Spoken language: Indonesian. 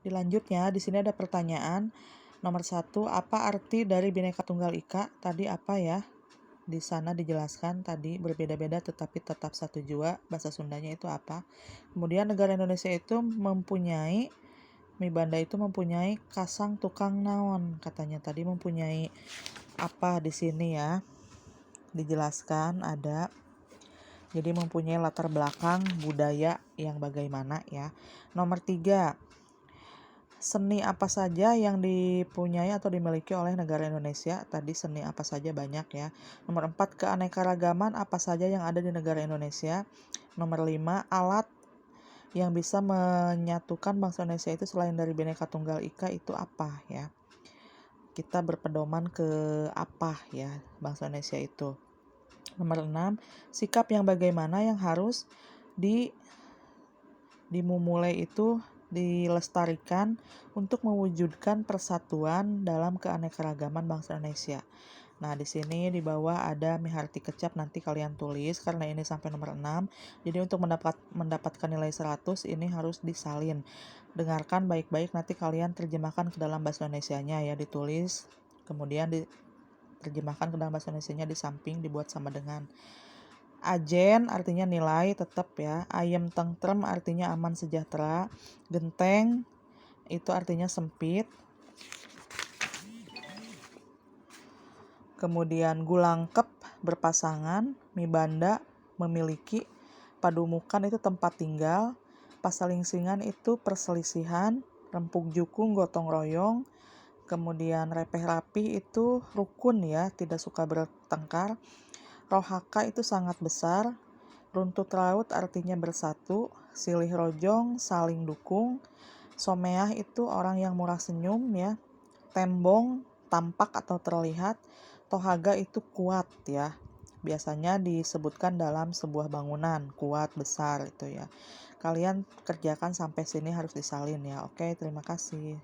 Dilanjutnya, di sini ada pertanyaan. Nomor 1, apa arti dari Bhinneka Tunggal Ika? Tadi apa ya? Di sana dijelaskan tadi berbeda-beda tetapi tetap satu jua. Bahasa Sundanya itu apa? Kemudian negara Indonesia itu mempunyai Mibanda itu mempunyai kasang tukang naon, katanya tadi mempunyai apa di sini ya? Dijelaskan ada. Jadi mempunyai latar belakang budaya yang bagaimana ya. Nomor 3, seni apa saja yang dipunyai atau dimiliki oleh negara Indonesia? Tadi seni apa saja banyak ya. Nomor 4, keanekaragaman apa saja yang ada di negara Indonesia? Nomor 5, alat yang bisa menyatukan bangsa Indonesia itu selain dari Bhinneka Tunggal Ika itu apa ya? Kita berpedoman ke apa ya bangsa Indonesia itu? Nomor 6, sikap yang bagaimana yang harus dimulai itu dilestarikan untuk mewujudkan persatuan dalam keanekaragaman bangsa Indonesia. Nah, di sini di bawah ada Miharti Kecap, nanti kalian tulis karena ini sampai nomor 6. Jadi untuk mendapatkan nilai 100 ini harus disalin. Dengarkan baik-baik, nanti kalian terjemahkan ke dalam bahasa Indonesianya ya, ditulis. Kemudian diterjemahkan ke dalam bahasa Indonesianya di samping dibuat sama dengan. Ajen artinya nilai tetap ya. Ayem tentrem artinya aman sejahtera. Genteng itu artinya sempit. Kemudian gulangkep berpasangan. Mibanda memiliki. Padumukan itu tempat tinggal. Pasalingsingan itu perselisihan. Rempuk jukung gotong royong. Kemudian repeh rapi itu rukun ya, tidak suka bertengkar. Rohaka itu sangat besar. Runtut laut artinya bersatu. Silih rojong saling dukung. Someah itu orang yang murah senyum ya. Tembong tampak atau terlihat. Tohaga itu kuat ya. Biasanya disebutkan dalam sebuah bangunan, kuat, besar itu ya. Kalian kerjakan sampai sini harus disalin ya. Oke, terima kasih.